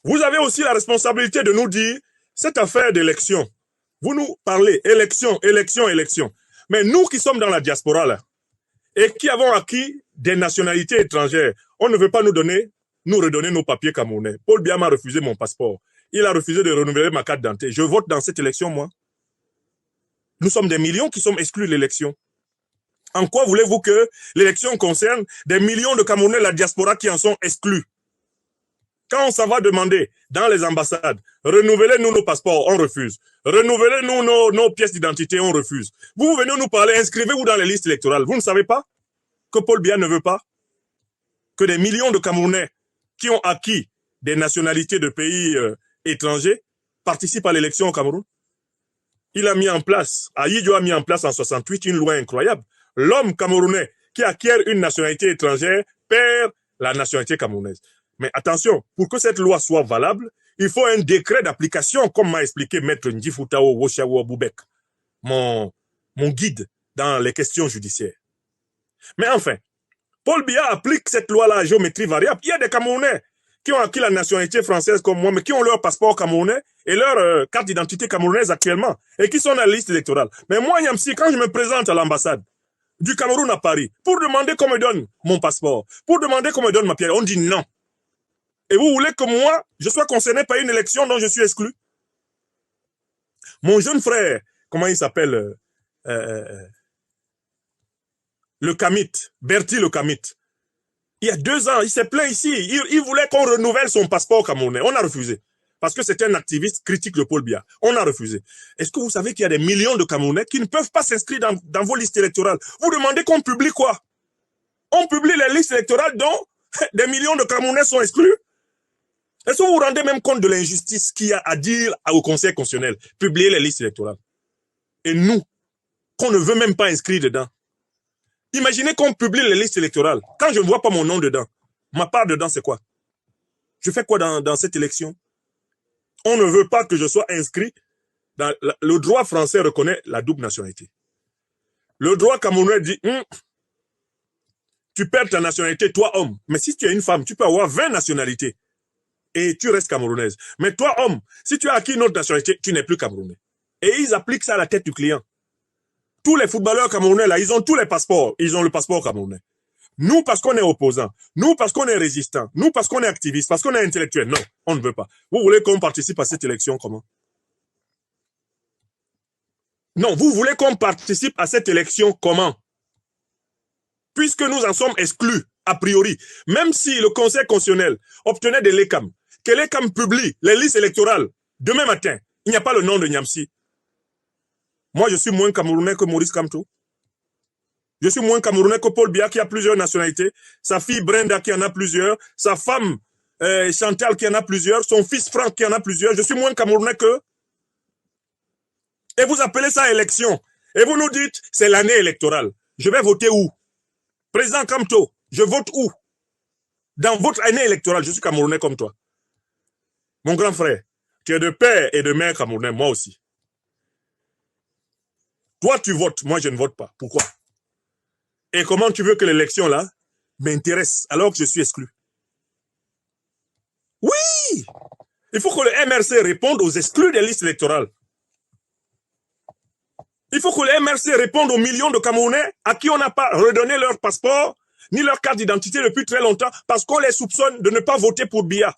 Vous avez aussi la responsabilité de nous dire, cette affaire d'élection, vous nous parlez élection, élection, élection. Mais nous qui sommes dans la diaspora, là, et qui avons acquis des nationalités étrangères, on ne veut pas nous redonner nos papiers camerounais. Paul Biya m'a refusé mon passeport. Il a refusé de renouveler ma carte d'identité. Je vote dans cette élection, moi. Nous sommes des millions qui sommes exclus de l'élection. En quoi voulez-vous que l'élection concerne des millions de Camerounais de la diaspora qui en sont exclus? Quand on s'en va demander dans les ambassades, renouvelez-nous nos passeports, on refuse. Renouvelez-nous nos pièces d'identité, on refuse. Vous venez nous parler, inscrivez-vous dans les listes électorales. Vous ne savez pas que Paul Biya ne veut pas que des millions de Camerounais qui ont acquis des nationalités de pays étrangers participent à l'élection au Cameroun? Il a mis en place, Ahidjo a mis en place en 68 une loi incroyable. L'homme camerounais qui acquiert une nationalité étrangère perd la nationalité camerounaise. Mais attention, pour que cette loi soit valable, il faut un décret d'application, comme m'a expliqué Maître Ndjifutao Woshawo Boubek, mon guide dans les questions judiciaires. Mais enfin, Paul Biya applique cette loi-là à géométrie variable. Il y a des Camerounais qui ont acquis la nationalité française comme moi, mais qui ont leur passeport camerounais et leur carte d'identité camerounaise actuellement, et qui sont dans la liste électorale. Mais moi, Niamsi, quand je me présente à l'ambassade du Cameroun à Paris, pour demander qu'on me donne mon passeport, pour demander qu'on me donne ma pièce, on dit non. Et vous voulez que moi, je sois concerné par une élection dont je suis exclu? Mon jeune frère, comment il s'appelle le Kamit, Bertie le Kamit, il y a 2 ans, il s'est plaint ici. Il voulait qu'on renouvelle son passeport camerounais. On a refusé. Parce que c'était un activiste critique de Paul Biya. On a refusé. Est-ce que vous savez qu'il y a des millions de Camerounais qui ne peuvent pas s'inscrire dans vos listes électorales? Vous demandez qu'on publie quoi? On publie les listes électorales dont des millions de Camerounais sont exclus? Est-ce que vous vous rendez même compte de l'injustice qu'il y a à dire au Conseil constitutionnel? Publier les listes électorales. Et nous, qu'on ne veut même pas inscrire dedans. Imaginez qu'on publie les listes électorales. Quand je ne vois pas mon nom dedans, ma part dedans, c'est quoi? Je fais quoi dans cette élection? On ne veut pas que je sois inscrit. Le droit français reconnaît la double nationalité. Le droit camerounais dit, tu perds ta nationalité, toi homme. Mais si tu es une femme, tu peux avoir 20 nationalités. Et tu restes camerounaise. Mais toi homme, si tu as acquis une autre nationalité, tu n'es plus camerounais. Et ils appliquent ça à la tête du client. Tous les footballeurs camerounais, là, ils ont tous les passeports. Ils ont le passeport camerounais. Nous, parce qu'on est opposants. Nous, parce qu'on est résistants. Nous, parce qu'on est activistes. Parce qu'on est intellectuels. Non, on ne veut pas. Vous voulez qu'on participe à cette élection comment? Non, vous voulez qu'on participe à cette élection comment? Puisque nous en sommes exclus, a priori. Même si le Conseil constitutionnel obtenait de l'ECAM, que l'ECAM publie les listes électorales demain matin, il n'y a pas le nom de Niamsi. Moi, je suis moins camerounais que Maurice Kamto. Je suis moins camerounais que Paul Biya qui a plusieurs nationalités, sa fille Brenda qui en a plusieurs, sa femme Chantal qui en a plusieurs, son fils Franck qui en a plusieurs. Je suis moins camerounais que... Et vous appelez ça élection. Et vous nous dites, c'est l'année électorale. Je vais voter où? Président Kamto, je vote où? Dans votre année électorale, je suis camerounais comme toi. Mon grand frère, tu es de père et de mère camerounais, moi aussi. Toi, tu votes, moi, je ne vote pas. Pourquoi? Et comment tu veux que l'élection, là, m'intéresse alors que je suis exclu? Oui! Il faut que le MRC réponde aux exclus des listes électorales. Il faut que le MRC réponde aux millions de Camerounais à qui on n'a pas redonné leur passeport ni leur carte d'identité depuis très longtemps parce qu'on les soupçonne de ne pas voter pour Biya.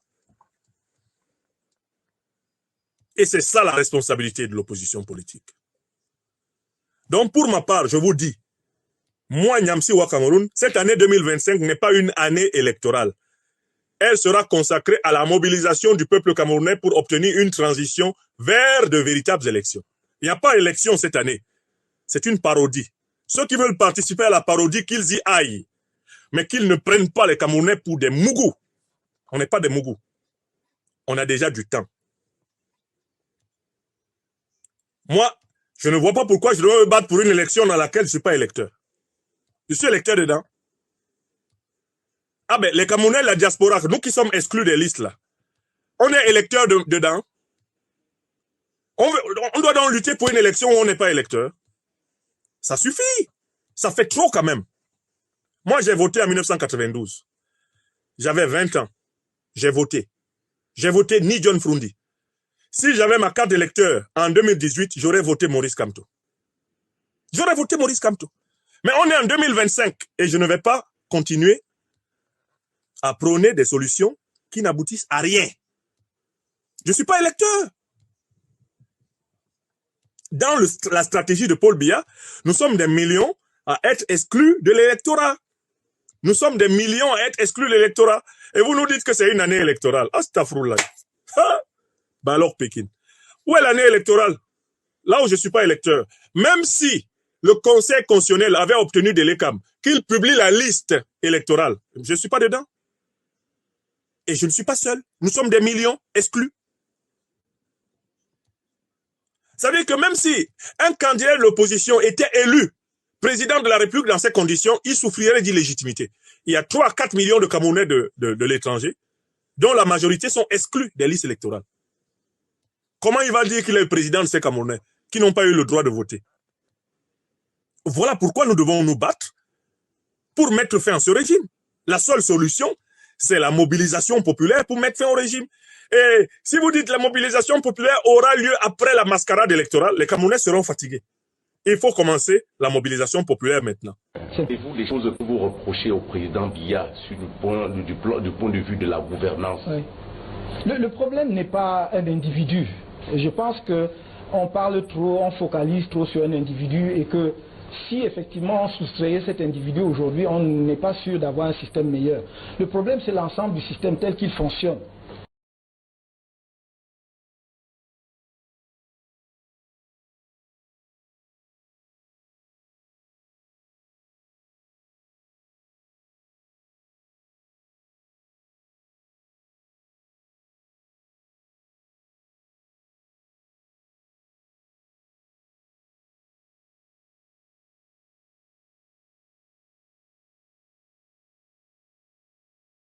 Et c'est ça la responsabilité de l'opposition politique. Donc pour ma part, je vous dis, moi, Niamsi Wa Cameroun, cette année 2025 n'est pas une année électorale. Elle sera consacrée à la mobilisation du peuple camerounais pour obtenir une transition vers de véritables élections. Il n'y a pas d'élection cette année. C'est une parodie. Ceux qui veulent participer à la parodie, qu'ils y aillent. Mais qu'ils ne prennent pas les Camerounais pour des mougous. On n'est pas des mougous. On a déjà du temps. Moi, je ne vois pas pourquoi je dois me battre pour une élection dans laquelle je ne suis pas électeur. Je suis électeur dedans. Ah ben, les Camerounais, la diaspora, nous qui sommes exclus des listes là, on est électeur dedans. On doit donc lutter pour une élection où on n'est pas électeur. Ça suffit. Ça fait trop quand même. Moi, j'ai voté en 1992. J'avais 20 ans. J'ai voté. J'ai voté ni John Frundi. Si j'avais ma carte d'électeur en 2018, j'aurais voté Maurice Kamto. J'aurais voté Maurice Kamto. Mais on est en 2025 et je ne vais pas continuer à prôner des solutions qui n'aboutissent à rien. Je ne suis pas électeur. Dans la stratégie de Paul Biya, nous sommes des millions à être exclus de l'électorat. Nous sommes des millions à être exclus de l'électorat. Et vous nous dites que c'est une année électorale. Astafroullah. Bah alors Pékin. Où est l'année électorale? Là où je ne suis pas électeur. Même si le Conseil constitutionnel avait obtenu de l'ECAM qu'il publie la liste électorale, je ne suis pas dedans. Et je ne suis pas seul. Nous sommes des millions exclus. Ça veut dire que même si un candidat de l'opposition était élu président de la République dans ces conditions, il souffrirait d'illégitimité. Il y a 3 à 4 millions de Camerounais de l'étranger, dont la majorité sont exclus des listes électorales. Comment il va dire qu'il est le président de ces Camerounais qui n'ont pas eu le droit de voter? Voilà pourquoi nous devons nous battre pour mettre fin à ce régime. La seule solution, c'est la mobilisation populaire pour mettre fin au régime. Et si vous dites que la mobilisation populaire aura lieu après la mascarade électorale, les Camerounais seront fatigués. Il faut commencer la mobilisation populaire maintenant. Savez-vous les choses que vous reprochez au président Biya sur du point de vue de la gouvernance? Oui. Le problème n'est pas un individu. Je pense qu'on parle trop, on focalise trop sur un individu et que si effectivement on soustrayait cet individu aujourd'hui, on n'est pas sûr d'avoir un système meilleur. Le problème, c'est l'ensemble du système tel qu'il fonctionne.